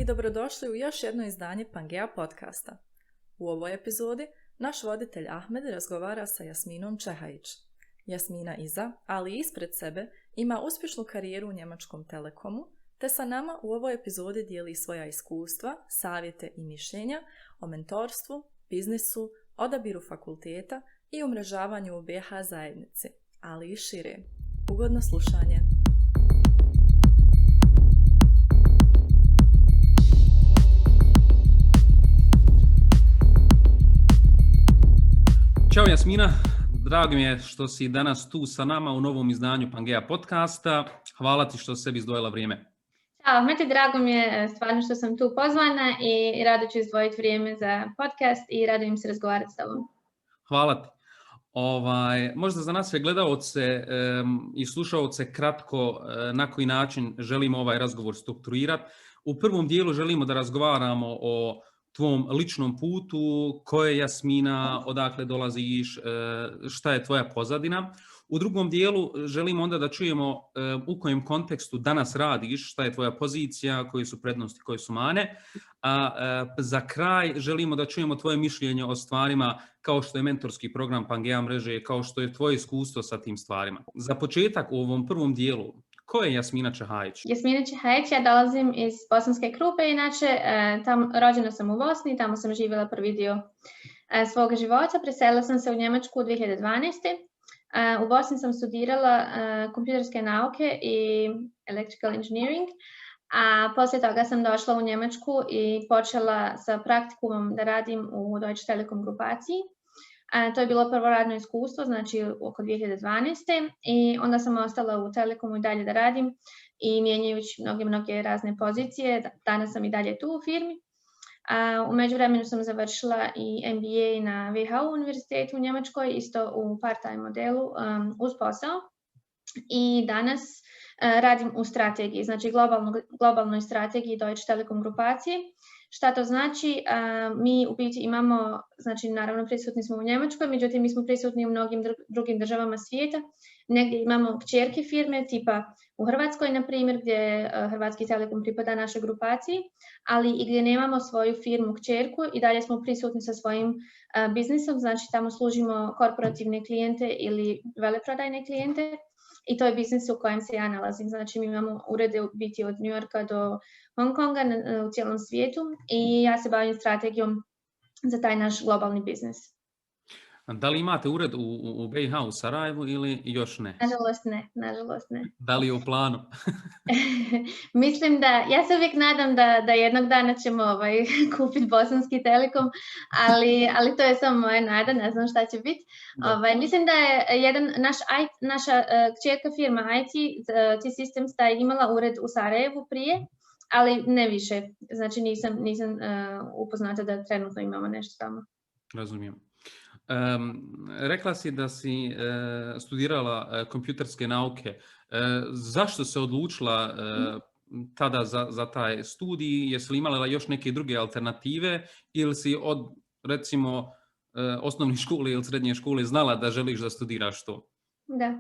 i dobrodošli u još jedno izdanje Pangea podcasta. U ovoj epizodi naš voditelj Ahmed razgovara sa Jasminom Čehajić. Jasmina iza, ali ispred sebe, ima uspješnu karijeru u njemačkom telekomu, te sa nama u ovoj epizodi dijeli svoja iskustva, savjete i mišljenja o mentorstvu, biznisu, odabiru fakulteta i umrežavanju u BH zajednici, ali i šire. Ugodno slušanje! Ćao Jasmina, drago mi je što si danas tu sa nama u novom izdanju Pangea podcasta. Hvala ti što si sebi izdvojila vrijeme. Ćao, Mete, drago mi je stvarno što sam tu pozvana i rado ću izdvojiti vrijeme za podcast i radujem se razgovarati s tobom. Hvala ti. Možda za nas sve gledaoce i slušaoce kratko na koji način želimo ovaj razgovor strukturirati. U prvom dijelu želimo da razgovaramo o tvom ličnom putu, ko je Jasmina, odakle dolaziš, šta je tvoja pozadina. U drugom dijelu želimo onda da čujemo u kojem kontekstu danas radiš, šta je tvoja pozicija, koje su prednosti, koje su mane. A za kraj želimo da čujemo tvoje mišljenje o stvarima kao što je mentorski program Pangea mreže, kao što je tvoje iskustvo sa tim stvarima. Za početak u ovom prvom dijelu, ko je Jasmina Čehajić? Jasmina Čehajić, ja dolazim iz Bosanske Krupe, inače rođena sam u Bosni, tamo sam živjela prvi dio svoga života. Preselila sam se u Njemačku 2012. U Bosni sam studirala kompjuterske nauke i electrical engineering, a poslije toga sam došla u Njemačku i počela sa praktikumom da radim u Deutsche Telekom grupaciji. To je bilo prvo radno iskustvo, znači oko 2012. I onda sam ostala u Telekomu i dalje da radim i mijenjajući mnoge razne pozicije. Danas sam i dalje tu u firmi. U međuvremenu sam završila i MBA na WHU univerzitetu u Njemačkoj, isto u part-time modelu uz posao. I danas radim u strategiji, znači globalnoj strategiji Deutsche Telekom grupacije. Šta to znači? Mi u biti imamo, znači naravno prisutni smo u Njemačkoj, međutim mi smo prisutni u mnogim drugim državama svijeta. Negdje imamo kćerke firme, tipa u Hrvatskoj, na primjer, gdje Hrvatski Telekom pripada našoj grupaciji, ali i gdje nemamo svoju firmu kćerku i dalje smo prisutni sa svojim biznisom, znači tamo služimo korporativne klijente ili veleprodajne klijente. I to je biznis u kojem se ja nalazim. Znači mi imamo urede biti od New Yorka do Hong Konga u cijelom svijetu i ja se bavim strategijom za taj naš globalni biznis. Da li imate ured u BiH u Sarajevu ili još ne? Nažalost ne. Da li je u planu? Mislim da, ja se uvijek nadam da jednog dana ćemo kupiti Bosanski Telekom, ali to je samo moja nada, ne znam šta će biti. Mislim da je naša kćerka firma IT T-Systems da je imala ured u Sarajevu prije, ali ne više. Znači nisam upoznata da trenutno imamo nešto tamo. Razumijem. Rekla si da si studirala kompjuterske nauke. Zašto se odlučila tada za taj studij? Jesi li imala još neke druge alternative ili si od recimo osnovne škole ili srednje škole znala da želiš da studiraš to? Da.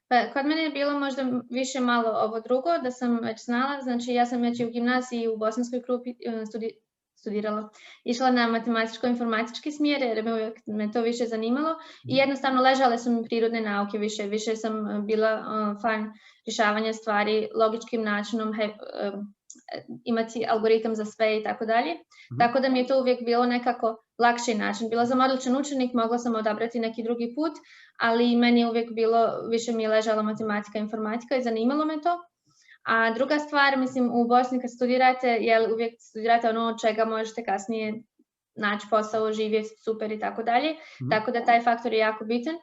Pa kod mene je bilo možda više malo ovo drugo, da sam već znala. Znači ja sam već u gimnaziji u Bosanskoj Krupi studirala. Išla na matematičko-informatički smjer jer me to više zanimalo i jednostavno ležale su mi prirodne nauke više sam bila fan rješavanja stvari logičkim načinom, imati algoritam za sve i tako dalje. Tako da mi je to uvijek bilo nekako lakši način. Bila sam odličan učenik, mogla sam odabrati neki drugi put, ali meni je uvijek bilo, više mi je ležala matematika i informatika i zanimalo me to. A druga stvar, mislim, u Bosni kad studirate, uvijek studirate ono od čega možete kasnije naći posao, živjeti super i tako dalje. Tako da taj faktor je jako bitan.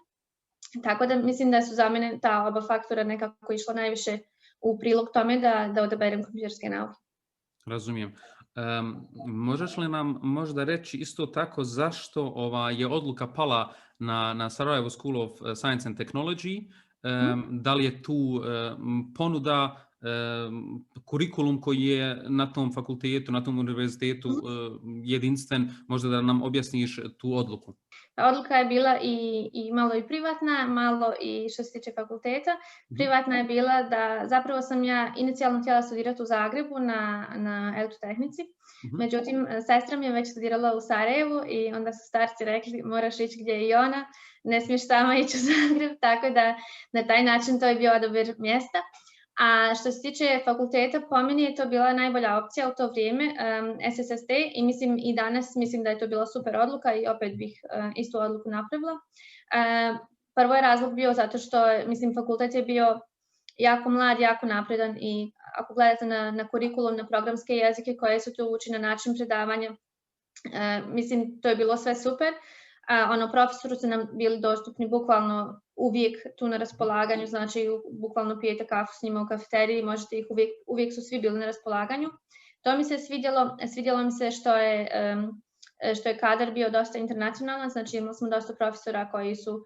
Tako da mislim da su za mene ta oba faktora nekako išla najviše u prilog tome da odaberem kompjuterske nauke. Razumijem. Možeš li nam možda reći isto tako zašto je odluka pala na Sarajevo School of Science and Technology? Da li je tu ponuda, kurikulum koji je na tom fakultetu, na tom univerzitetu jedinstven, možda da nam objasniš tu odluku? odluka je bila i malo i privatna, malo i što se tiče fakulteta. Privatna je bila da zapravo sam ja inicijalno htjela studirati u Zagrebu na elektrotehnici. Međutim, sestra mi je već studirala u Sarajevu i onda su starci rekli moraš ići gdje je i ona, ne smiješ sama ići u Zagreb, tako da na taj način to je bio odabir mjesta. A što se tiče fakulteta, po meni je to bila najbolja opcija u to vrijeme, SSST, i mislim i danas mislim da je to bila super odluka i opet bih istu odluku napravila. Prvo je razlog bio zato što, mislim, fakultet je bio jako mlad, jako napredan i ako gledate na kurikulum, na programske jezike koje su tu uči, na način predavanja, mislim, to je bilo sve super. Profesori su nam bili dostupni bukvalno uvijek tu na raspolaganju, znači bukvalno pijete kafu s njima u kafeteriji, možete ih uvijek su svi bili na raspolaganju. To mi se svidjelo mi se što je kadar bio dosta internacionalan, znači imali smo dosta profesora koji su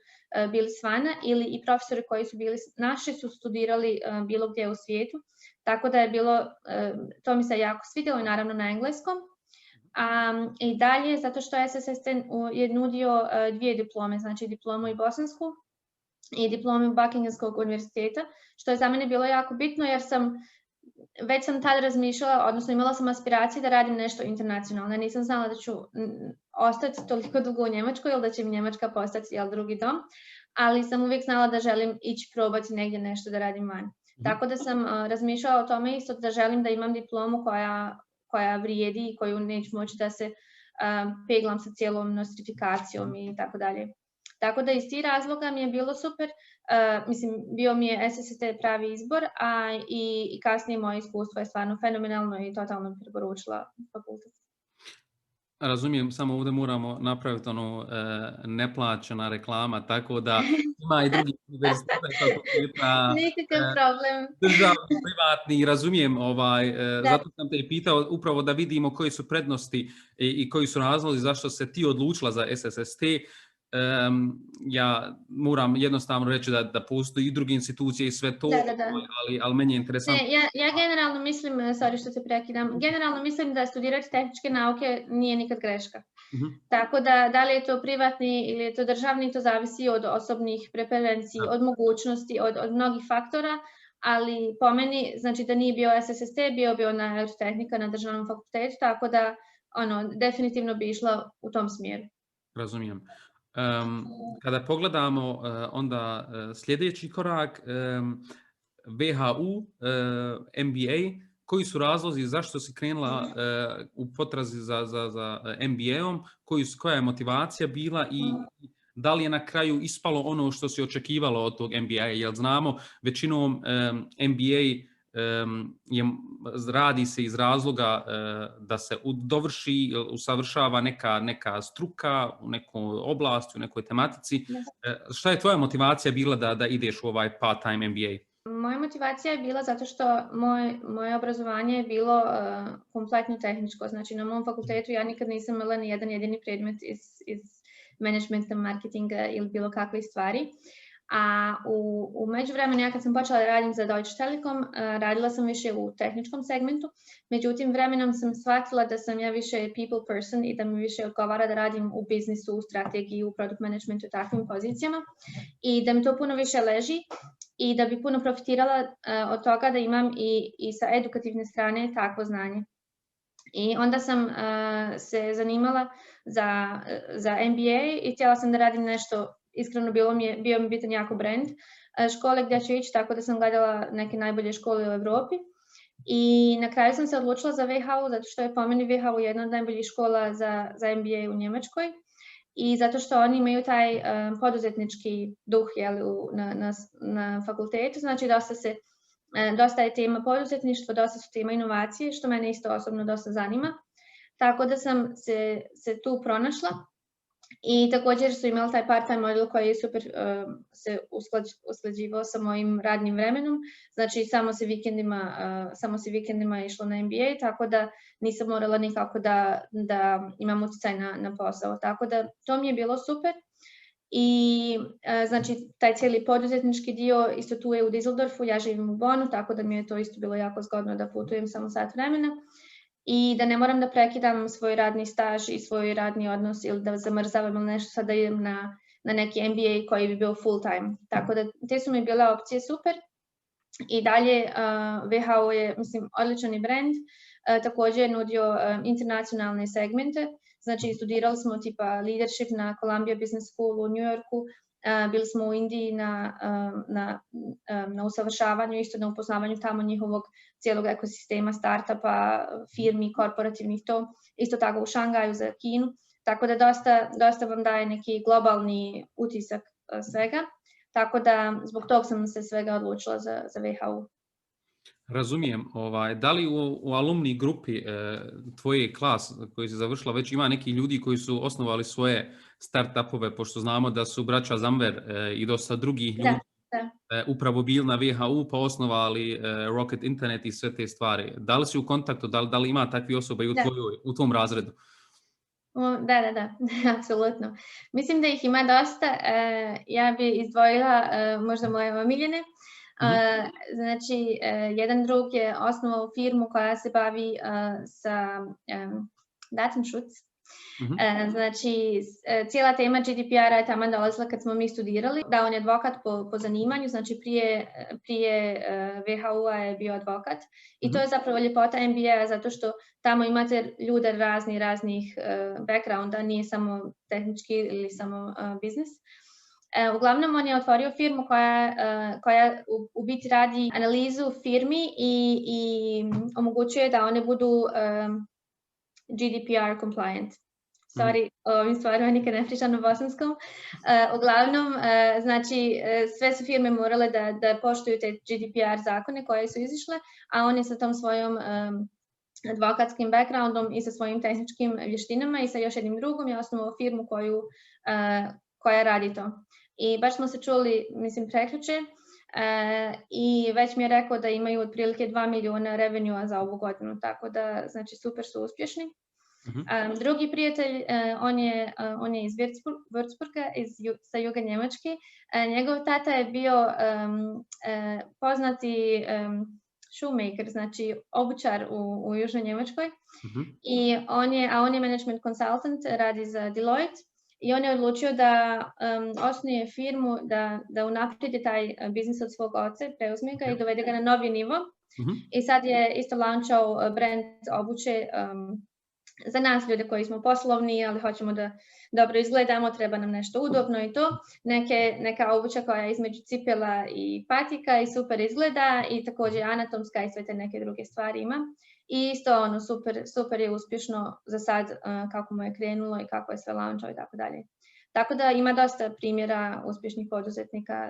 bili s vana ili i profesori koji su bili naši su studirali bilo gdje u svijetu, tako da je bilo, to mi se jako svidjelo i naravno na engleskom. I dalje, zato što SSST je nudio 2 diplome, znači diplomu i bosansku i diplomu Buckinghamskog univerziteta, što je za mene bilo jako bitno jer već sam tad razmišljala, odnosno imala sam aspiracije da radim nešto internacionalno. Nisam znala da ću ostati toliko dugo u Njemačkoj ili da će mi Njemačka postati drugi dom, ali sam uvijek znala da želim ići probati negdje nešto da radim van. Tako da sam razmišljala o tome isto da želim da imam diplomu koja vrijedi i koju neću moći da se peglam sa cijelom nostrifikacijom i tako dalje. Tako da iz tih razloga mi je bilo super, mislim, bio mi je SSST pravi izbor, a i kasnije moje iskustvo je stvarno fenomenalno i totalno bi preporučila fakultet. Razumijem, samo ovdje moramo napraviti neplaćena reklama, tako da ima i drugi univerziteta. Nikakav problem. Državni, privatni, razumijem, zato sam te i pitao upravo da vidimo koje su prednosti i koji su razlozi zašto se ti odlučila za SSST. Ja moram jednostavno reći da postoji i druge institucije i sve to, ali meni je interesantno. Ja generalno mislim, sorry što se prekidam, generalno mislim da studirati tehničke nauke nije nikad greška. Tako da li je to privatni ili je to državni, to zavisi od osobnih preferenciji, od mogućnosti, od mnogih faktora, ali po meni, znači da nije bio SSST, bio na elektrotehnika na državnom fakultetu, tako da definitivno bi išla u tom smjeru. Razumijem. Kada pogledamo onda sljedeći korak, VHU, MBA, koji su razlozi zašto si krenula u potrazi za MBA-om, koja je motivacija bila i da li je na kraju ispalo ono što si očekivalo od tog MBA-a, jer znamo većinom MBA radi se iz razloga da se dovrši, usavršava neka struka u nekoj oblasti, u nekoj tematici. Šta je tvoja motivacija bila da ideš u ovaj part-time MBA? Moja motivacija je bila zato što moje obrazovanje je bilo kompletno tehničko. Znači na mom fakultetu ja nikad nisam imala ni jedan jedini predmet iz managementa, marketinga ili bilo kakve stvari. A u međuvremenu, ja kad sam počela da radim za Deutsche Telekom, radila sam više u tehničkom segmentu, međutim vremenom sam shvatila da sam ja više people person i da mi više odgovara da radim u biznisu, u strategiji, u product managementu i takvim pozicijama i da mi to puno više leži i da bi puno profitirala od toga da imam i sa edukativne strane takvo znanje. I onda sam se zanimala za MBA i htjela sam da radim nešto. Iskreno bio mi bitan jako brand škole gdje ću ići, tako da sam gledala neke najbolje škole u Europi i na kraju sam se odlučila za WHU zato što je po meni WHU jedna od najboljih škola za MBA u Njemačkoj i zato što oni imaju taj poduzetnički duh na fakultetu, znači dosta je tema poduzetništvo, dosta su tema inovacije, što mene isto osobno dosta zanima, tako da sam se tu pronašla. I također su imali taj part-time model koji je super se usklađivao sa mojim radnim vremenom. Znači samo se vikendima išlo na MBA, tako da nisam morala nikako da imam utjecaj na posao. Tako da to mi je bilo super. I znači taj cijeli poduzetnički dio isto tu je u Düsseldorfu, ja živim u Bonnu, tako da mi je to isto bilo jako zgodno da putujem samo sat vremena. i da ne moram da prekidam svoj radni staž i svoj radni odnos ili da zamrzavam ili nešto, sad da idem na neki MBA koji bi bio full time. Tako da te su mi bile opcije super. I dalje WHO je, mislim, odličan brand, također je nudio internacionalne segmente, znači studirali smo tipa leadership na Columbia Business School u New Yorku, bili smo u Indiji na usavršavanju, isto na upoznavanju tamo njihovog cijelog ekosistema, startupa, firmi, korporativnih to, isto tako u Šangaju za Kinu, tako da dosta vam daje neki globalni utisak svega. Tako da zbog tog sam se svega odlučila za WHO. Razumijem. Da li u alumni grupi tvoje klas koji si završila već ima neki ljudi koji su osnovali svoje startupove, pošto znamo da su braća Zamver i dosta drugih ljudi upravo bili na WHO pa osnovali Rocket Internet i sve te stvari. Da li si u kontaktu, da li ima takvi osoba i u tvom razredu? Da, apsolutno. Mislim da ih ima dosta. Ja bi izdvojila možda moje omiljene. Znači, jedan drug je osnovao firmu koja se bavi sa Datenschutz. Znači, cijela tema GDPR-a je tamo dolazila kad smo mi studirali. Da, on je advokat po zanimanju, znači prije WHO-a je bio advokat. I to je zapravo ljepota MBA-a, zato što tamo imate ljude raznih backgrounda, nije samo tehnički ili samo biznis. Uglavnom, on je otvorio firmu koja u biti radi analizu firmi i omogućuje da one budu GDPR compliant. Sorry, o ovim stvarima nikad ne pričam na bosanskom. Uglavnom, znači, sve su firme morale da poštuju te GDPR zakone koje su izišle, a oni sa tom svojom advokatskim backgroundom i sa svojim tehničkim vještinama i sa još jednim drugom je osnovao firmu koja radi to. I baš smo se čuli, mislim, prekjuče i već mi je rekao da imaju otprilike 2 milijuna revenue za ovu godinu, tako da, znači, super su uspješni. Drugi prijatelj, on je iz Würzburga, sa juga Njemačke. Njegov tata je bio poznati shoemaker, znači obućar u južnoj Njemačkoj. I on je management consultant, radi za Deloitte. I on je odlučio da osnuje firmu, da unaprijedi taj biznis od svog oca, preuzme ga i dovede ga na novi nivo. I sad je isto launchao brand obuće za nas ljude koji smo poslovni, ali hoćemo da dobro izgledamo, treba nam nešto udobno i to. Neka obuća koja je između cipela i patika i super izgleda i također anatomska i sve te neke druge stvari ima. I isto super je uspješno za sad kako mu je krenulo i kako je sve launchao i tako dalje. Tako da ima dosta primjera uspješnih poduzetnika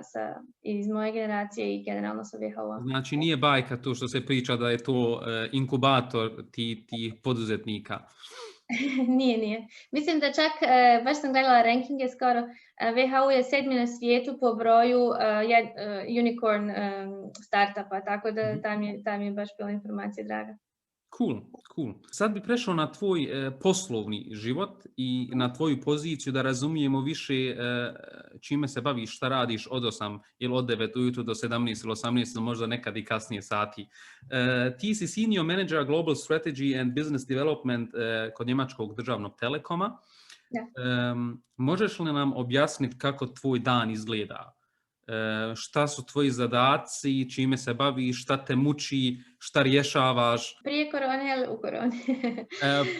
iz moje generacije i generalno sa WHO-a. Znači nije bajka to što se priča da je to inkubator tih poduzetnika? Nije. Mislim da čak, baš sam gledala rankinge skoro, WHO je 7. na svijetu po broju unicorn startupa, tako da tam je baš bila informacija draga. Cool. Sad bi prešao na tvoj poslovni život i na tvoju poziciju da razumijemo više čime se baviš, šta radiš od 8 ili od 9 ujutru do 17 ili 18 ili možda nekad i kasnije sati. Ti si Senior Manager Global Strategy and Business Development kod Njemačkog državnog telekoma. Možeš li nam objasniti kako tvoj dan izgleda? Šta su tvoji zadaci, čime se baviš, šta te muči, šta rješavaš? Prije korone ili u koroni?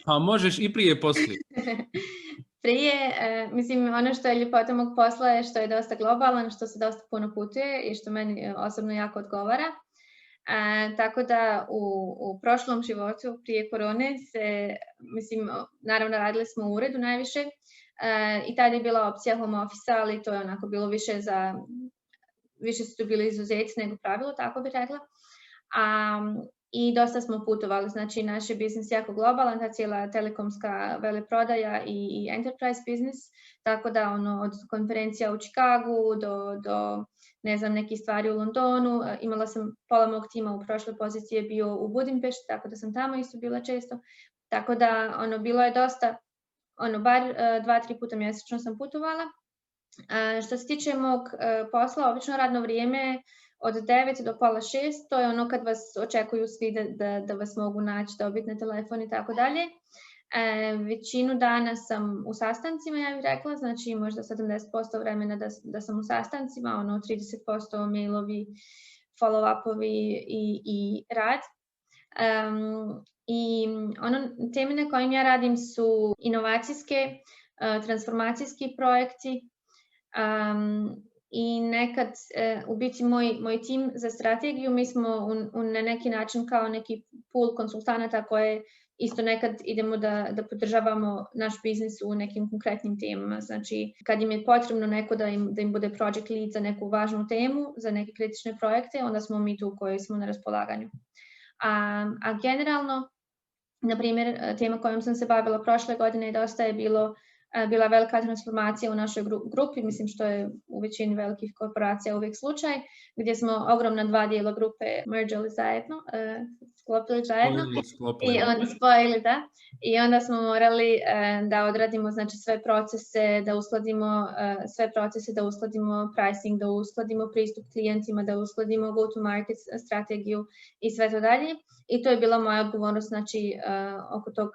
Pa možeš i prije poslije. Prije, mislim, ono što je ljepota mog posla je što je dosta globalan, što se dosta puno putuje i što meni osobno jako odgovara. Tako da u prošlom životu prije korone mislim, naravno radili smo u uredu najviše i tada je bila opcija home office, ali to je onako bilo više su tu bili izuzeci nego pravilo, tako bih rekla. I dosta smo putovali, znači naš je biznis jako globalan, ta cijela telekomska veleprodaja i enterprise biznis, tako da od konferencija u Chicagu do ne znam, nekih stvari u Londonu, imala sam pola mog tima u prošloj poziciji je bio u Budimpešti, tako da sam tamo isto bila često, tako da bilo je dosta, bar 2-3 puta mjesečno sam putovala. Što se tiče mog posla, obično radno vrijeme od 9 do pola 6, to je ono kad vas očekuju svi da vas mogu naći, dobiti na telefon i tako dalje. Većinu dana sam u sastancima, ja bih rekla, znači možda 70% vremena da sam u sastancima, ono 30% mailovi, follow-upovi i rad. I teme na kojim ja radim su inovacijske, transformacijski projekti, i nekad, u biti moj tim za strategiju, mi smo na neki način kao neki pool konsultanata koje isto nekad idemo da podržavamo naš biznis u nekim konkretnim temama. Znači, kad im je potrebno neko da im bude project lead za neku važnu temu, za neke kritične projekte, onda smo mi tu koji smo na raspolaganju. A generalno, na primjer, tema kojom sam se bavila prošle godine dosta je bila velika transformacija u našoj grupi, mislim što je u većini velikih korporacija uvijek slučaj, gdje smo ogromna 2 dijela grupe mergeli zajedno, sklopili zajedno i onda spojili, da. I onda smo morali da odradimo znači sve procese, da uskladimo da uskladimo pricing, da uskladimo pristup klijentima, da uskladimo go-to-market strategiju i sve to dalje. I to je bila moja odgovornost znači oko tog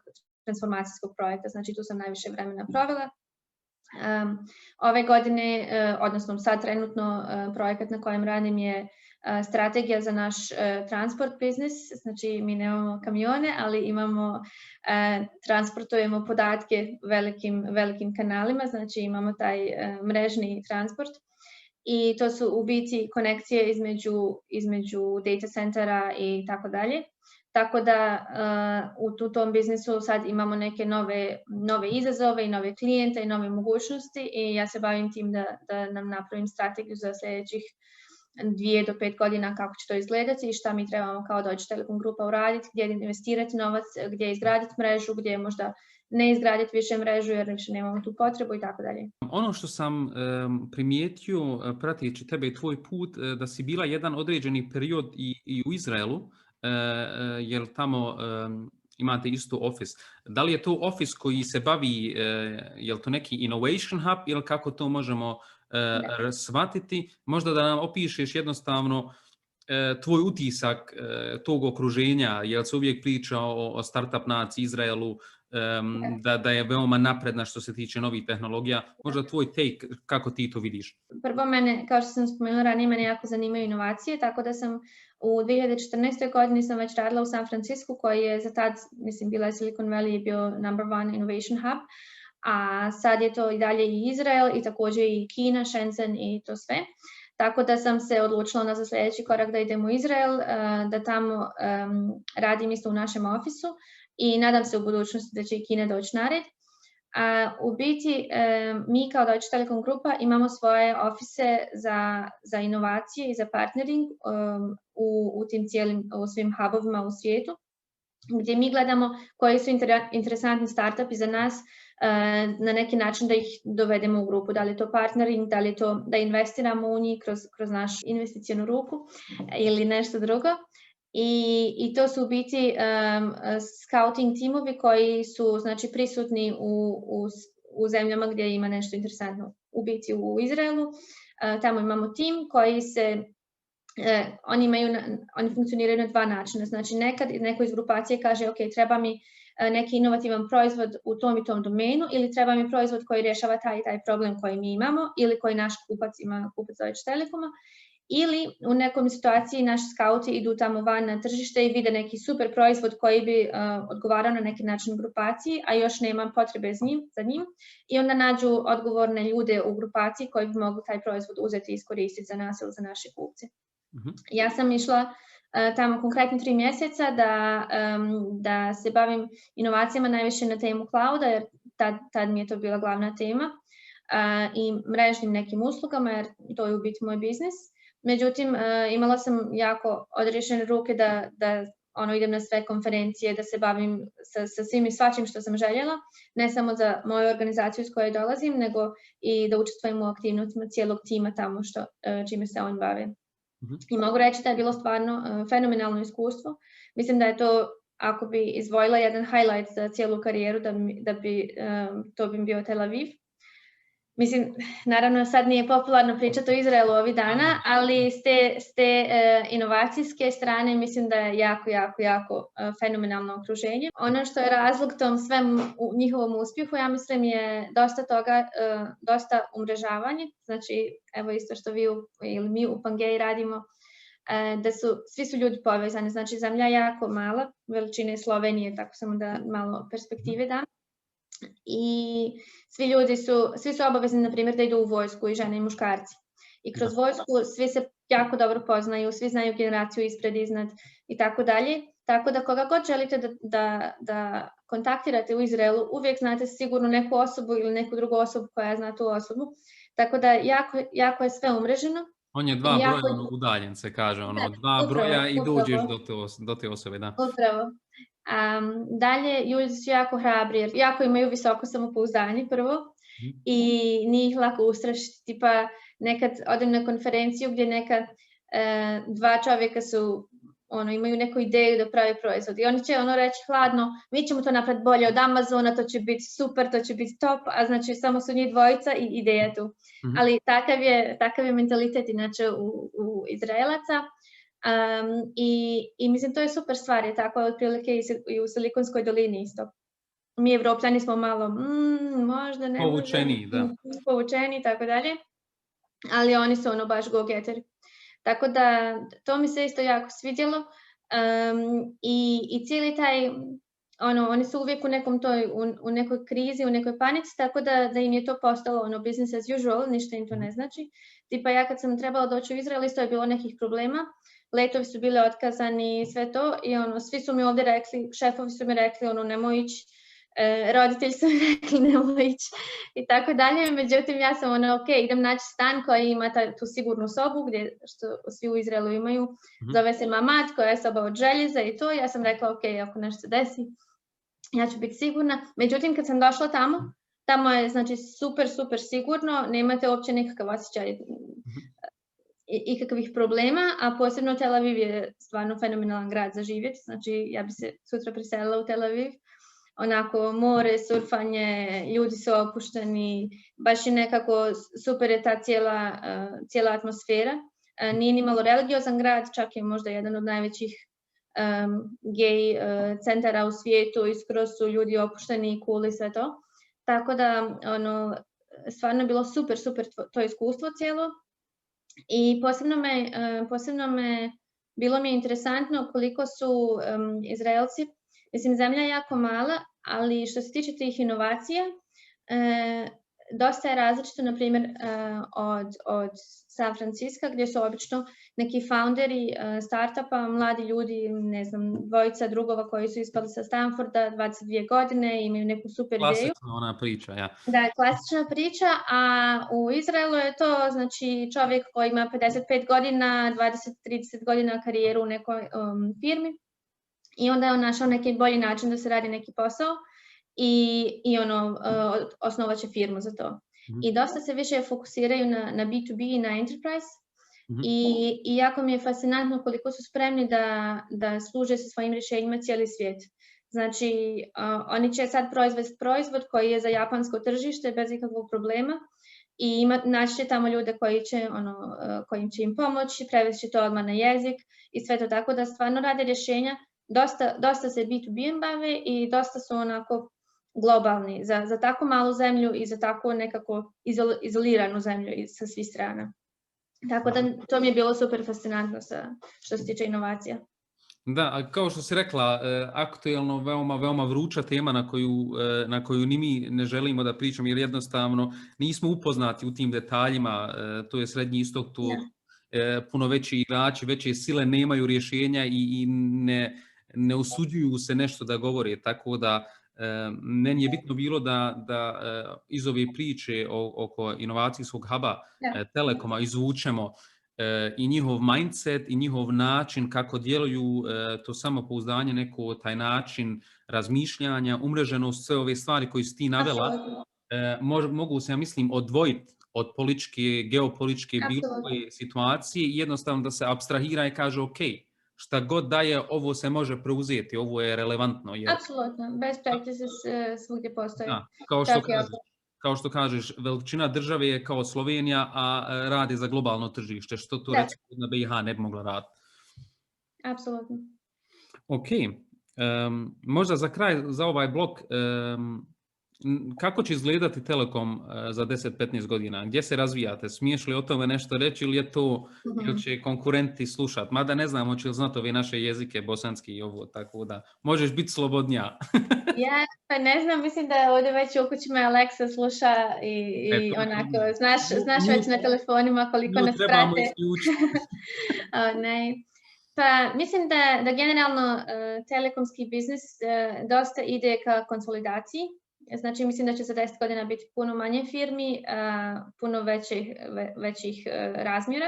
transformacijskog projekta, znači tu sam najviše vremena provela. Ove godine, odnosno sad trenutno projekat na kojem radim je strategija za naš transport biznis, znači mi nemamo kamione, ali transportujemo podatke velikim kanalima, znači imamo taj mrežni transport i to su u biti konekcije između data centera i tako dalje. Tako da u tom biznisu sad imamo neke nove izazove i nove klijente i nove mogućnosti i ja se bavim tim da nam napravim strategiju za sljedećih 2 do 5 godina kako će to izgledati i šta mi trebamo kao Deutsche Telekom grupa uraditi, gdje investirati novac, gdje izgraditi mrežu, gdje možda ne izgraditi više mrežu jer više nemamo tu potrebu i tako dalje. Ono što sam primijetio pratijeći tebe i tvoj put, da si bila jedan određeni period i u Izraelu, jer tamo imate isto office. Da li je to office koji se bavi, je li to neki innovation hub ili kako to možemo shvatiti? Možda da nam opišeš jednostavno tvoj utisak tog okruženja, jer se uvijek priča o startup naciji Izraelu, da je veoma napredna što se tiče novih tehnologija. Možda tvoj take, kako ti to vidiš? Prvo mene, kao što sam spomenula ranije, mene jako zanimaju inovacije, tako da sam u 2014. godini sam već radila u San Francisku, koji je za tad, mislim, bila je Silicon Valley, bio number 1 innovation hub, a sad je to i dalje i Izrael i također i Kina, Shenzhen i to sve. Tako da sam se odlučila za sljedeći korak da idem u Izrael, da tamo radim isto u našem ofisu i nadam se u budućnosti da će i Kina doći na red. U biti, mi kao Deutsche Telekom grupa imamo svoje ofise za inovacije i za partnering u svim hubovima u svijetu, gdje mi gledamo koji su interesantni startupi za nas, na neki način da ih dovedemo u grupu, da li je to partnering, da li je to da investiramo u njih kroz našu investicijnu ruku ili nešto drugo. I to su u biti scouting timovi koji su znači, prisutni u zemljama gdje ima nešto interesantno. U biti u Izraelu, tamo imamo tim koji oni funkcioniraju na 2 načina. Znači nekad neko iz grupacije kaže ok, treba mi neki inovativan proizvod u tom i tom domenu ili treba mi proizvod koji rješava taj i taj problem koji mi imamo ili koji naš kupac ima, kupac Deutsche Telekoma. Ili u nekom situaciji naši skauti idu tamo van na tržište i vide neki super proizvod koji bi odgovarao na neki način grupaciji, a još nema potrebe za njim. I onda nađu odgovorne ljude u grupaciji koji bi mogli taj proizvod uzeti i iskoristiti za nas ili za naše kupce. Ja sam išla tamo konkretno 3 mjeseca da se bavim inovacijama najviše na temu clouda, jer tad mi je to bila glavna tema, i mrežnim nekim uslugama, jer to je u biti moj biznis. Međutim, imala sam jako odriješene ruke da idem na sve konferencije, da se bavim sa svim i svačim što sam željela, ne samo za moju organizaciju s kojoj dolazim, nego i da učestvujem u aktivnostima cijelog tima tamo čime se on bave. I mogu reći da je bilo stvarno fenomenalno iskustvo. Mislim da je to, ako bi izdvojila jedan highlight za cijelu karijeru, to bi bio Tel Aviv. Mislim, naravno sad nije popularno pričati o Izraelu ovih dana, ali s te inovacijske strane mislim da je jako fenomenalno okruženje. Ono što je razlog tom svem njihovom uspjehu, ja mislim je dosta toga, dosta umrežavanje. Znači, evo isto što mi u Pangeji radimo, da svi su ljudi povezani. Znači, zemlja je jako mala, veličine Slovenije, tako samo da malo perspektive dam. I svi su obavezni, na primjer, da idu u vojsku, i žene i muškarci. I kroz vojsku svi se jako dobro poznaju, svi znaju generaciju ispred, iznad i tako dalje. Tako da koga god želite da kontaktirate u Izraelu, uvijek znate sigurno neku osobu ili neku drugu osobu koja zna tu osobu. Tako da jako je sve umreženo. On je dva broja udaljen, se kaže. Dva broja i dođeš do te osobe. Da. Upravo. Dalje, ljudi su jako hrabri, jer jako imaju visoko samopouzdanje prvo i nije ih lako ustrašiti. Tipa, nekad odem na konferenciju gdje nekad dva čovjeka imaju neku ideju da pravi proizvod i oni će reći hladno, mi ćemo to napraviti bolje od Amazona, to će biti super, to će biti top, a znači samo su njih dvojica i ideja tu. Ali takav je mentalitet inače u Izraelaca. I mislim to je super stvar, je tako otprilike i u Silikonskoj dolini isto. Mi Evropljani smo malo možda ne povučeni, tako dalje, ali oni su baš go-getteri. Tako da to mi se isto jako svidjelo i cijeli taj, oni su uvijek u nekoj krizi, u nekoj panici, tako da im je to postalo business as usual, ništa im to ne znači. Tipa ja kad sam trebala doći u Izrael, isto je bilo nekih problema, letovi su bili otkazani i sve to i svi su mi ovdje rekli, šefovi su mi rekli nemoj ići, roditelji su mi rekli nemoj ići i tako dalje. Međutim, ja sam idem naći stan koji ima tu sigurnu sobu, što svi u Izraelu imaju, zove se Mamad, koja je soba od željeza i to. Ja sam rekla ako nešto se desi, ja ću biti sigurna. Međutim, kad sam došla tamo je znači super sigurno, nemate uopće nikakav osjećaj ikakvih problema, a posebno Tel Aviv je stvarno fenomenalan grad za živjeti, znači ja bi se sutra preselila u Tel Aviv. More, surfanje, ljudi su opušteni, baš je nekako super je ta cijela atmosfera. Nije ni malo religiozan grad, čak je možda jedan od najvećih gej centara u svijetu i skroz su ljudi opušteni i cool i sve to. Tako da, stvarno je bilo super to iskustvo cijelo. I bilo mi je interesantno koliko su Izraelci, mislim, zemlja je jako mala, ali što se tiče tih inovacija, dosta je različito, na primjer, od San Francisca, gdje su obično neki founderi startupa, mladi ljudi, ne znam, dvojica drugova koji su ispali sa Stanforda, 22 godine, imaju neku super ideju. Klasična ona priča, ja. Da, klasična priča, a u Izraelu je to, znači, čovjek koji ima 55 godina, 20-30 godina karijeru u nekoj firmi. I onda je on našao neki bolji način da se radi neki posao i osnovat će firmu za to. I dosta se više fokusiraju na B2B i na enterprise. I jako mi je fascinantno koliko su spremni da služe sa svojim rješenjima cijeli svijet. Znači, oni će sad proizvesti proizvod koji je za japansko tržište bez ikakvog problema i naći će tamo ljude koji će im pomoći, prevesti će to odmah na jezik i sve to, tako da stvarno rade rješenja. Dosta se B2B bave i dosta su globalni za tako malu zemlju i za tako nekako izoliranu zemlju sa svih strana. Tako da to mi je bilo super fascinantno što se tiče inovacija. Da, kao što si rekla, aktuelno veoma vruća tema na koju ni mi ne želimo da pričamo jer jednostavno nismo upoznati u tim detaljima, to je Srednji istok, puno veći igrači, veće sile nemaju rješenja i ne usuđuju se nešto da govore, tako da meni je bitno bilo da iz ove priče oko inovacijskog huba Telekoma izvučemo i njihov mindset i njihov način kako djeluju, to samopouzdanje, neko taj način razmišljanja, umreženost, sve ove stvari koje si ti navela, mogu se, ja mislim, odvojiti od političke, geopolitičke bilo koje situacije i jednostavno da se apstrahira i kaže ok, šta god daje, ovo se može preuzeti, ovo je relevantno. Apsolutno, best practices svugdje postoji. Da, kao što kažeš. kao što kažeš, veličina države je kao Slovenija, a radi za globalno tržište, što to Da. recimo na BiH ne bi mogla raditi. Apsolutno. Ok, možda za kraj, za ovaj blok, kako će izgledati Telekom za 10-15 godina? Gdje se razvijate? Smiješ li o tome nešto reći ili je to, ili će konkurenti slušati? Mada ne znam, hoće li znati ove naše jezike, bosanski i ovo, tako da možeš biti slobodnija. Ja, pa ne znam, mislim da ovdje već u kući me Alexa sluša i onako, znaš već na telefonima koliko nas trebamo prate. isključiti. Ne. Pa mislim da generalno telekomski biznis dosta ide ka konsolidaciji. Znači mislim da će za 10 godina biti puno manje firmi, puno većih razmjera.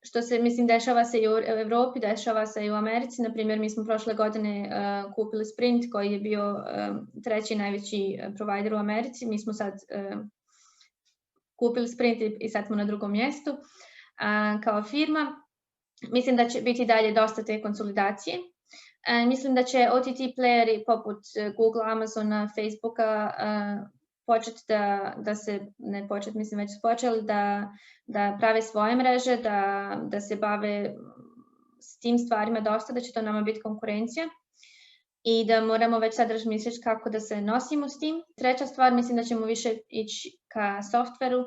Što se, mislim, dešava se i u Europi, dešava se i u Americi. Naprimjer, mi smo prošle godine kupili Sprint, koji je bio treći najveći provider u Americi. Mi smo sad kupili Sprint i sad smo na drugom mjestu kao firma. Mislim da će biti dalje dosta te konsolidacije. Mislim da će OTT playeri poput Google, Amazona, Facebooka početi da se, ne početi, mislim već su počeli, da prave svoje mreže, da se bave s tim stvarima dosta, da će to nama biti konkurencija i da moramo već sad razmisliti kako da se nosimo s tim. Treća stvar, mislim da ćemo više ići ka softveru,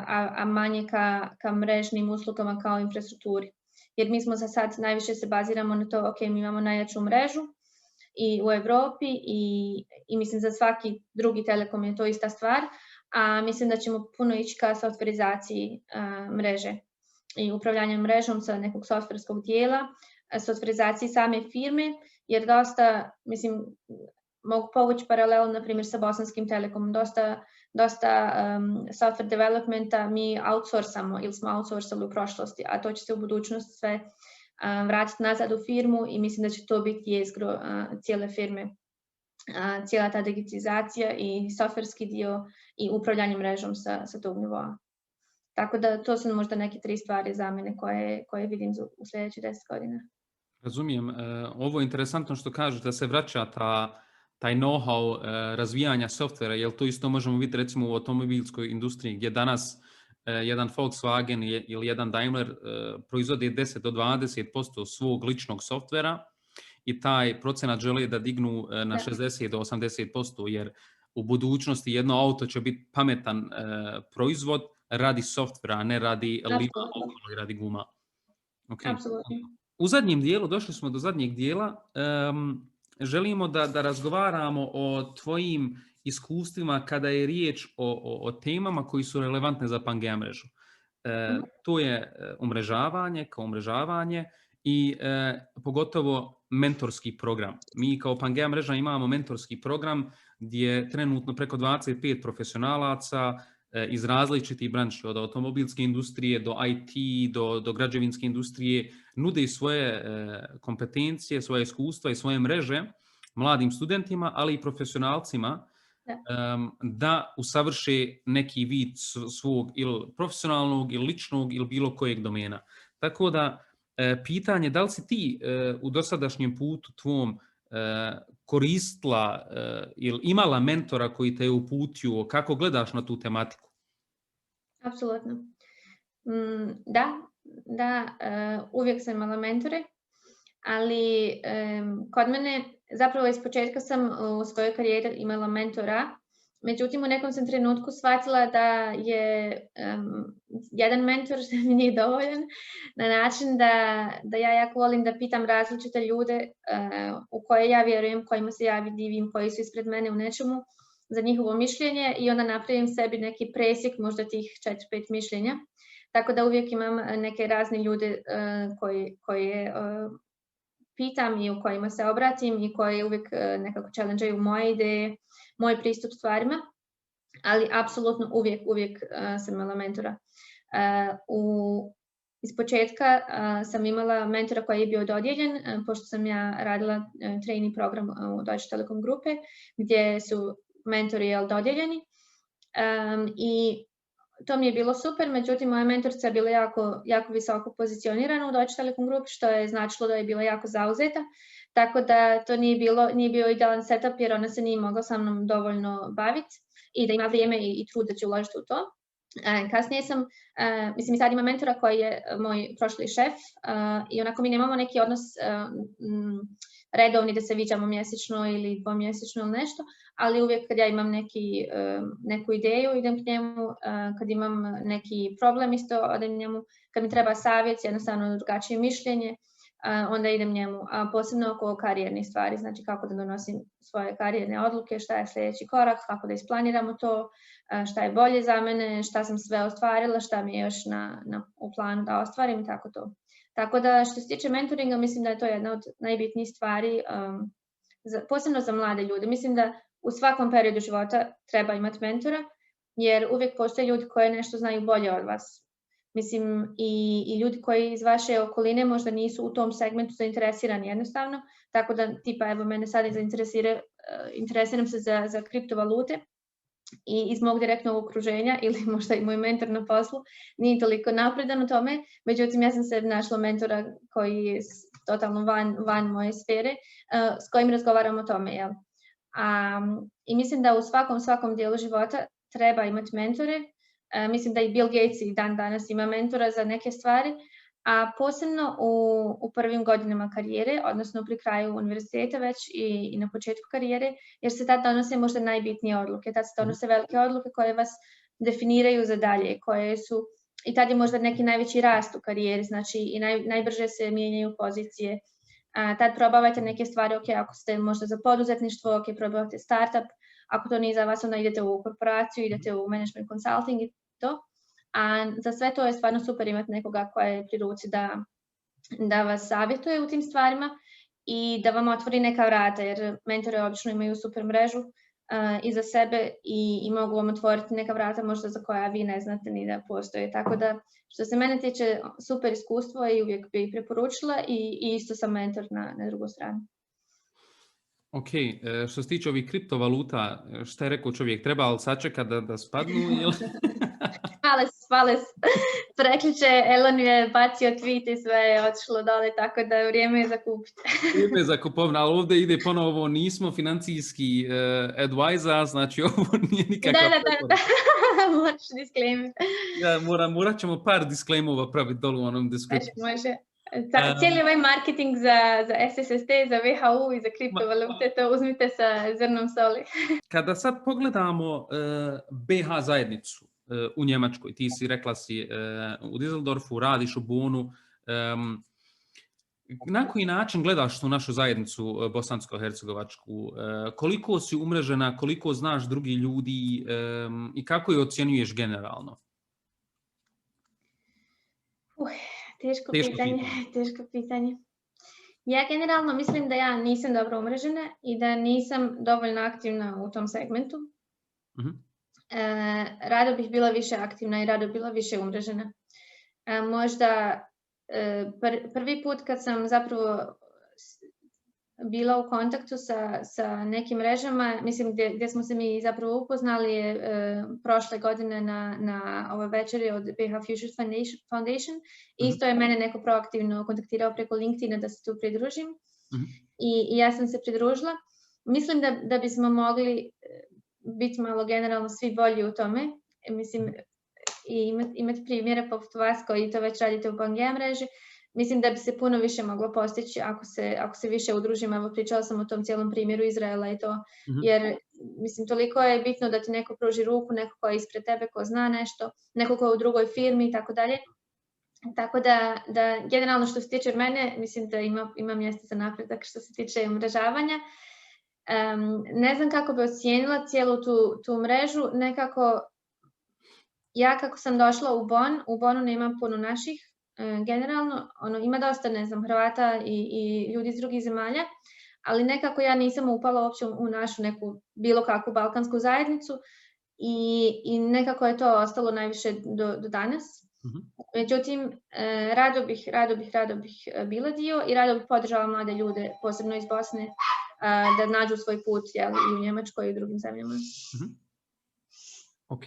a manje ka mrežnim uslugama kao infrastrukturi. Jer mi smo za sad najviše se baziramo na to, ok, mi imamo najjaču mrežu i u Europi i mislim za svaki drugi telekom je to ista stvar, a mislim da ćemo puno ići ka softverizaciji mreže i upravljanjem mrežom sa nekog softverskog dijela, softverizaciji same firme, jer dosta, mislim, mogu povući paralelu, na primjer, sa Bosanskim telekomom, dosta software developmenta mi outsourcamo ili smo outsourcali u prošlosti, a to će se u budućnosti sve vratiti nazad u firmu i mislim da će to biti jezgro cijele firme. Cijela ta digitalizacija i softverski dio i upravljanje mrežom sa tog nivoa. Tako da to su možda neke 3 stvari za mene koje vidim u sljedećih 10 godina. Razumijem. Ovo je interesantno što kažeš da se vraća taj know-how razvijanja softvera, jer to isto možemo vidjeti recimo u automobilskoj industriji gdje danas jedan Volkswagen ili jedan Daimler proizvodi 10 do 20% svog ličnog softvera i taj procenat žele da dignu na 60 do 80%, jer u budućnosti jedno auto će biti pametan proizvod radi softvera, a ne radi lima i radi guma. Okay. Apsolutno. U zadnjem dijelu, došli smo do zadnjeg dijela, želimo da razgovaramo o tvojim iskustvima kada je riječ o temama koji su relevantne za Pangea mrežu. To je umrežavanje i pogotovo mentorski program. Mi kao Pangea mreža imamo mentorski program gdje trenutno preko 25 profesionalaca iz različitih branši, od automobilske industrije do IT, do građevinske industrije, nude svoje kompetencije, svoje iskustva i svoje mreže mladim studentima, ali i profesionalcima da usavrše neki vid svog ili profesionalnog ili ličnog ili bilo kojeg domena. Tako da pitanje da li si ti u dosadašnjem putu tvom koristila ili imala mentora koji te je uputio, kako gledaš na tu tematiku? Apsolutno. Da, uvijek sam imala mentore, ali kod mene zapravo iz početka sam u svojoj karijeri imala mentora, međutim u nekom sam trenutku shvatila da je jedan mentor mi nije dovoljan, na način da ja jako volim da pitam različite ljude u koje ja vjerujem, kojima se ja divim, koji su ispred mene u nečemu, za njihovo mišljenje i onda napravim sebi neki presjek možda tih 4-5 mišljenja. Tako da uvijek imam neke razne ljude koje pitam i u kojima se obratim i koji uvijek nekako challenge-aju moje ideje, moj pristup stvarima, ali apsolutno uvijek sam imala mentora. Iz početka sam imala mentora koji je bio dodijeljen, pošto sam ja radila trainee program u Deutsche Telekom grupe, gdje su mentori dodijeljeni i to mi je bilo super, međutim moja mentorica je bila jako visoko pozicionirana u Deutsche Telekom grupi, što je značilo da je bila jako zauzeta, tako da to nije bio idealan setup jer ona se nije mogla sa mnom dovoljno baviti i da ima vrijeme i trud da će uložiti u to. Kasnije sam, mislim i sad ima mentora koji je moj prošli šef i onako mi nemamo neki odnos redovni da se viđamo mjesečno ili dvomjesečno ili nešto, ali uvijek kad ja imam neku ideju idem k njemu, kad imam neki problem isto odem njemu, kad mi treba savjet, jednostavno drugačije mišljenje, onda idem njemu, a posebno oko karijernih stvari, znači kako da donosim svoje karijerne odluke, šta je sljedeći korak, kako da isplaniramo to, šta je bolje za mene, šta sam sve ostvarila, šta mi je još u planu da ostvarim i tako to. Tako da što se tiče mentoringa, mislim da je to jedna od najbitnijih stvari, posebno za mlade ljude. Mislim da u svakom periodu života treba imati mentora, jer uvijek postoje ljudi koji nešto znaju bolje od vas. Mislim, i ljudi koji iz vaše okoline možda nisu u tom segmentu zainteresirani jednostavno, tako da tipa evo mene sad interesiram se za kriptovalute i iz mog direktnog okruženja ili možda i moj mentor na poslu nije toliko napredan u tome, međutim ja sam se našla mentora koji je totalno van moje sfere s kojim razgovaram o tome. Jel? I mislim da u svakom dijelu života treba imati mentore. Mislim da i Bill Gates i dan danas ima mentora za neke stvari, a posebno u prvim godinama karijere, odnosno pri kraju univerziteta već i na početku karijere, jer se tad donose možda najbitnije odluke, tad se donose velike odluke koje vas definiraju za dalje, koje su, i tad je možda neki najveći rast u karijeri, znači i najbrže se mijenjaju pozicije. Tad probavajte neke stvari, ok, ako ste možda za poduzetništvo, ok, probavajte startup, ako to nije za vas, onda idete u korporaciju, idete u management consulting i to. A za sve to je stvarno super imati nekoga koja je pri ruci da vas savjetuje u tim stvarima i da vam otvori neka vrata, jer mentore obično imaju super mrežu iza sebe i mogu vam otvoriti neka vrata možda za koja vi ne znate ni da postoje. Tako da, što se mene tiče, super iskustvo i uvijek bi preporučila i isto sam mentor na drugu stranu. Ok, što se tiče ovih kriptovaluta, šta je rekao čovjek, treba li sačekati da spadnu? Hvale se. Prekliče, Elon je bacio tweet i sve je otišlo dole, tako da je vrijeme za kupiti. Vrijeme za kupovinu, ali ovdje ide ponovo, nismo financijski advisor, znači ovo nije nikakav... Da, moraš disclaimer. Ja, morat ćemo par disclaimova praviti dolu u onom description. Može. Cijeli ovaj marketing za SSSD, za VHU i za kriptovalute, to uzmite sa zrnom soli. Kada sad pogledamo BH zajednicu u Njemačkoj, ti si rekla si u Düsseldorfu, radiš u Bonnu, na koji način gledaš tu našu zajednicu bosansko-hercegovačku? Koliko si umrežena, koliko znaš drugi ljudi i kako je ocjenjuješ generalno? Teško pitanje. Ja generalno mislim da ja nisam dobro umrežena i da nisam dovoljno aktivna u tom segmentu. Rado bih bila više aktivna i rado bila više umrežena. Možda prvi put kad sam zapravo bila u kontaktu sa nekim mrežama, mislim gdje smo se mi zapravo upoznali je prošle godine na ovoj večeri od BH Future Foundation. Isto je mene neko proaktivno kontaktirao preko LinkedIna da se tu pridružim i ja sam se pridružila. Mislim da bismo mogli biti malo generalno svi bolji u tome. Mislim, i imati primjere poput vas koji to već radite u Pangea mreži. Mislim da bi se puno više moglo postići ako se više udružimo. Evo, pričala sam o tom cijelom primjeru Izraela i to, jer mislim toliko je bitno da ti neko pruži ruku, neko ko je ispred tebe, ko zna nešto, neko ko je u drugoj firmi i tako dalje. Tako da generalno što se tiče mene, mislim da ima mjesta za napredak što se tiče umrežavanja. Ne znam kako bi ocijenila cijelu tu mrežu, nekako ja kako sam došla u Bonnu nema puno naših, generalno, ima dosta, ne znam, Hrvata i ljudi iz drugih zemalja, ali nekako ja nisam upala uopće u našu neku bilo kakvu balkansku zajednicu i nekako je to ostalo najviše do danas. Međutim, rado bih bila dio i rado bih podržala mlade ljude, posebno iz Bosne, da nađu svoj put i u Njemačkoj i u drugim zemljama. Ok.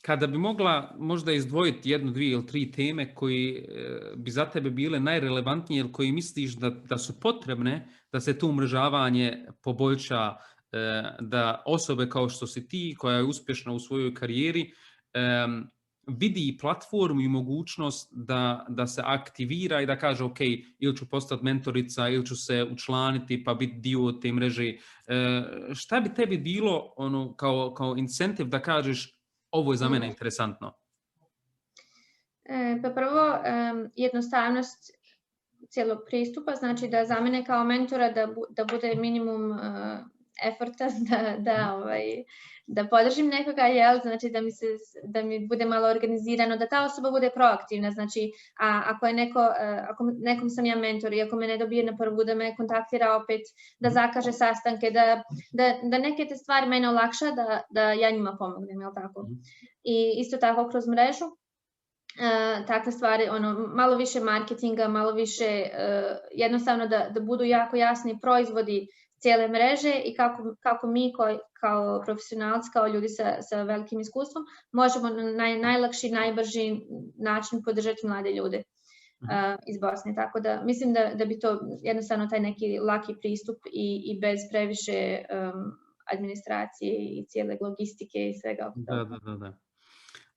Kada bi mogla možda izdvojiti jednu, dvije ili tri teme koji bi za tebe bile najrelevantnije ili koji misliš da su potrebne da se to umrežavanje poboljša, da osobe kao što si ti, koja je uspješna u svojoj karijeri, vidi i platformu i mogućnost da se aktivira i da kaže ok, ili ću postati mentorica, ili ću se učlaniti pa biti dio te mreže. Šta bi tebi bilo ono, kao incentiv da kažeš ovo je za mene interesantno? Pa prvo, jednostavnost cijelog pristupa, znači da za mene kao mentora da bude minimum efforta, da podržim nekoga, znači da mi bude malo organizirano, da ta osoba bude proaktivna, znači ako nekom sam ja mentor i ako me ne dobije na prvu, da me kontaktira opet, da zakaže sastanke, da neke te stvari mene olakša, da ja njima pomognem, jel tako? I isto tako kroz mrežu, takve stvari, malo više marketinga, malo više jednostavno da budu jako jasni proizvodi cijele mreže i kako mi kao profesionalci, kao ljudi sa velikim iskustvom, možemo na najlakši, najbrži način podržati mlade ljude iz Bosne. Tako da mislim da bi to jednostavno taj neki laki pristup i bez previše administracije i cijele logistike i svega. Da.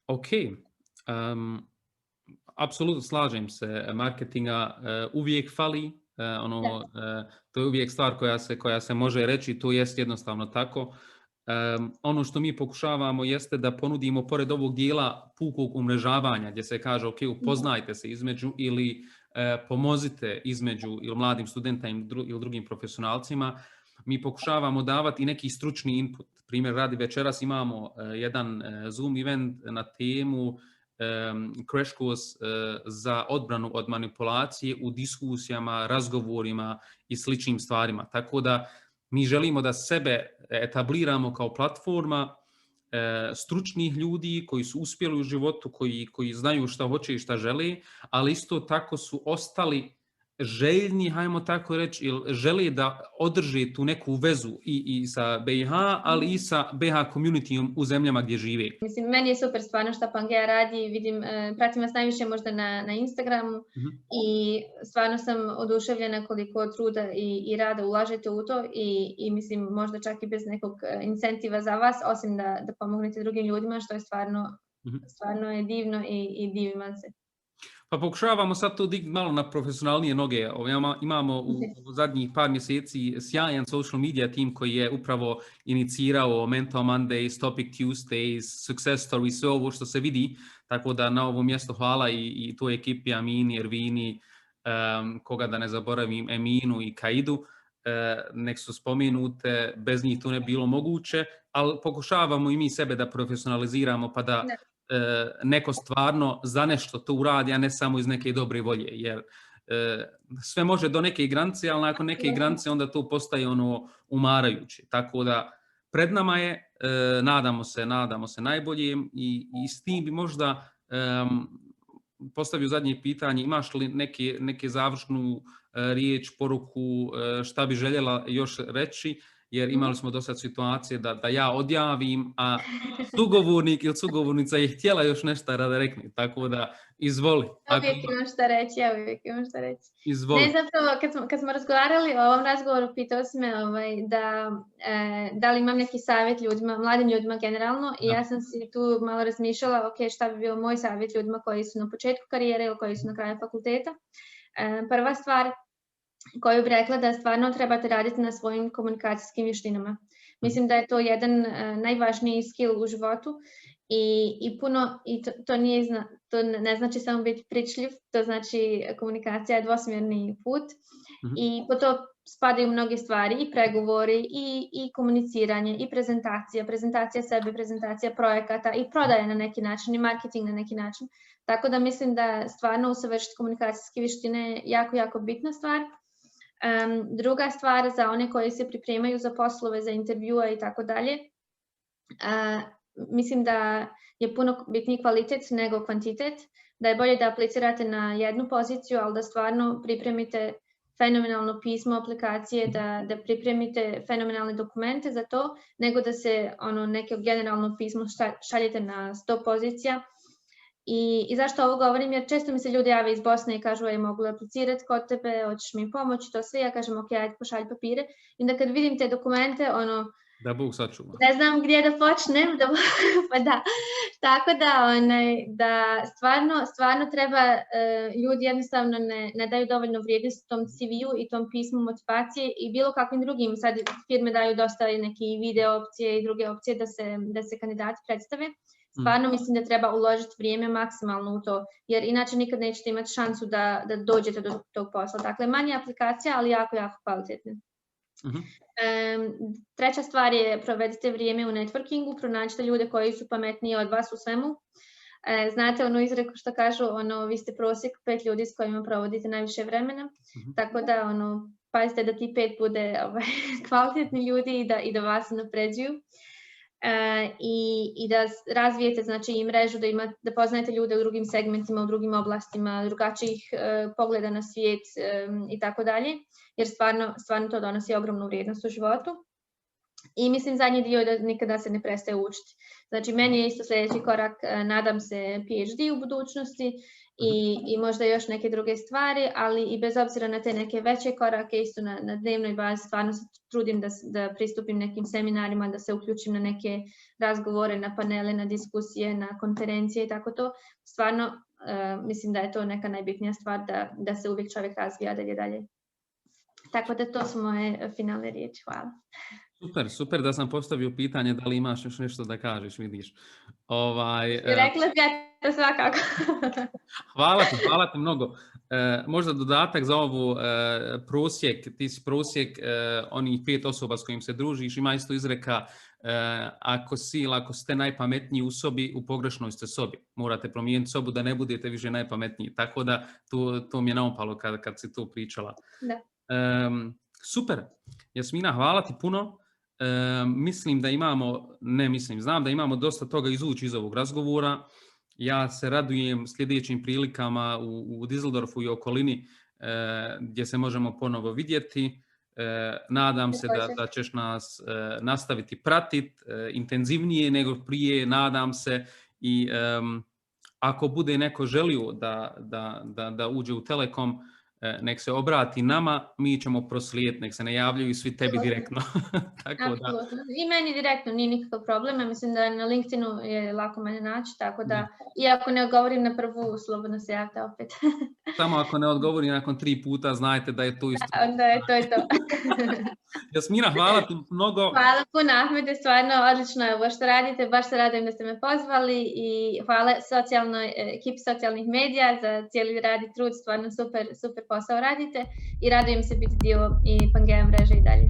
Ok. Apsolutno slažem se. Marketinga uvijek fali. To je uvijek stvar koja se može reći, to jest jednostavno tako. Ono što mi pokušavamo jeste da ponudimo pored ovog dijela pukog umrežavanja gdje se kaže ok, upoznajte se između ili pomozite između ili mladim studentima ili drugim profesionalcima, mi pokušavamo davati i neki stručni input. Primjer radi, večeras imamo jedan Zoom event na temu crash course za odbranu od manipulacije u diskusijama, razgovorima i sličnim stvarima. Tako da mi želimo da sebe etabliramo kao platforma stručnih ljudi koji su uspjeli u životu, koji znaju šta hoće i šta žele, ali isto tako su ostali željni, hajmo tako reći, ili žele da održe tu neku vezu i sa BiH, ali i sa BiH communityom u zemljama gdje žive. Mislim, meni je super stvarno šta Pangea radi, vidim, pratim vas najviše možda na Instagramu i stvarno sam oduševljena koliko truda i rada ulažete u to i mislim možda čak i bez nekog incentiva za vas, osim da pomognete drugim ljudima, što je stvarno je divno i divim vam se. Pa pokušavamo sad to dignuti malo na profesionalnije noge. Imamo u zadnjih par mjeseci sjajan social media tim koji je upravo inicirao Mentor Mondays, Topic Tuesdays, Success Stories, sve ovo što se vidi. Tako da na ovo mjesto hvala i toj ekipi Amini, Ervini, koga da ne zaboravim, Eminu i Kaidu. Nek su spomenute, bez njih to ne bilo moguće, ali pokušavamo i mi sebe da profesionaliziramo pa da neko stvarno za nešto to uradi, a ne samo iz neke dobre volje, jer sve može do neke granice, ali nakon neke granice onda to postaje umarajuće. Tako da pred nama je, nadamo se najboljem i s tim bi možda postavio zadnje pitanje, imaš li neke završnu riječ, poruku, šta bi željela još reći, jer imali smo do sad situacije da ja odjavim, a sugovornik ili sugovornica je htjela još nešto da rekne, tako da izvoli. Uvijek imam šta reći. Izvoli. Ne, zapravo, kad smo razgovarali o ovom razgovoru, pitao si me da li imam neki savjet ljudima, mladim ljudima generalno, i ja sam si tu malo razmišljala, ok, šta bi bio moj savjet ljudima koji su na početku karijere ili koji su na kraju fakulteta. Prva stvar koju bih rekla da stvarno trebate raditi na svojim komunikacijskim vještinama. Mislim da je to jedan najvažniji skill u životu i to ne znači samo biti pričljiv, to znači komunikacija je dvosmjerni put i po to spadaju mnoge stvari i pregovori i komuniciranje i prezentacija sebe, prezentacija projekata i prodaje na neki način i marketing na neki način. Tako da mislim da stvarno usavršiti komunikacijske vještine je jako, jako bitna stvar. Druga stvar za one koji se pripremaju za poslove, za intervjue i tako dalje, mislim da je puno bitniji kvalitet nego kvantitet, da je bolje da aplicirate na jednu poziciju, ali da stvarno pripremite fenomenalno pismo aplikacije, da pripremite fenomenalne dokumente za to, nego da se neko generalno pismo šaljete na 100 pozicija. I zašto ovo govorim? Jer često mi se ljudi jave iz Bosne i kažu mogu li aplicirati kod tebe, hoćeš mi pomoći, to sve. Ja kažem ok, ajde pošalj papire. I onda kad vidim te dokumente, da Bog sačuva. Ne znam gdje da počnem, pa da. Tako da stvarno treba, ljudi jednostavno ne daju dovoljno vrijednosti tom CV-u i tom pismu motivacije i bilo kakvim drugim. Sad firme daju dosta neke video opcije i druge opcije da se kandidati predstave. Stvarno mislim da treba uložiti vrijeme maksimalno u to, jer inače nikad nećete imati šansu da dođete do tog posla. Dakle, manje aplikacija, ali jako, jako kvalitetne. Treća stvar je provedite vrijeme u networkingu, pronađite ljude koji su pametniji od vas u svemu. Znate onu izreku što kažu, vi ste prosjek 5 ljudi s kojima provodite najviše vremena, tako da pazite da ti 5 bude kvalitetni ljudi i da vas napređuju. I da razvijete znači i mrežu, da poznajete ljude u drugim segmentima, u drugim oblastima, drugačijih pogleda na svijet i tako dalje, jer stvarno to donosi ogromnu vrijednost u životu. I mislim zadnji dio je da nikada se ne prestaje učiti. Znači meni je isto sljedeći korak, nadam se PhD u budućnosti i možda još neke druge stvari, ali i bez obzira na te neke veće korake, isto na dnevnoj bazi, stvarno se trudim da pristupim nekim seminarima, da se uključim na neke razgovore, na panele, na diskusije, na konferencije i tako to. Stvarno mislim da je to neka najbitnija stvar da se uvijek čovjek razvija dalje. Tako da to su moje finalne riječi. Hvala. Super da sam postavio pitanje da li imaš još nešto da kažeš, vidiš. Rekla ti ja to svakako. Hvala ti mnogo. Možda dodatak za ovu prosjek, ti si prosjek onih 5 osoba s kojim se družiš, ima isto izreka ako ste najpametniji u sobi, u pogrešnoj ste sobi. Morate promijeniti sobu da ne budete više najpametniji. Tako da to mi je naopalo kad si to pričala. Da. Super. Jasmina, hvala ti puno. Znam da imamo dosta toga izvući iz ovog razgovora. Ja se radujem sljedećim prilikama u Düsseldorfu i okolini gdje se možemo ponovo vidjeti. Nadam se da ćeš nas nastaviti pratiti intenzivnije nego prije, nadam se. I ako bude neko želio da uđe u Telekom, nek se obrati nama, mi ćemo proslijediti, nek se ne javljaju svi tebi direktno. Tako da. I meni direktno, nije nikakav problem. Ja mislim da na LinkedInu je lako mene naći, tako da, iako ne odgovorim na prvu, slobodno se javite opet. Samo ako ne odgovori nakon 3 puta, znajte da je to isto. Onda je to. Jasmina, hvala ti mnogo. Hvala puno, Ahmede, stvarno odlično je ovo što radite, baš se radujem da ste me pozvali i hvala ekipi socijalnih medija za cijeli rad i trud, stvarno super posao radite i radujem se biti dio i Pangea mreže i dalje.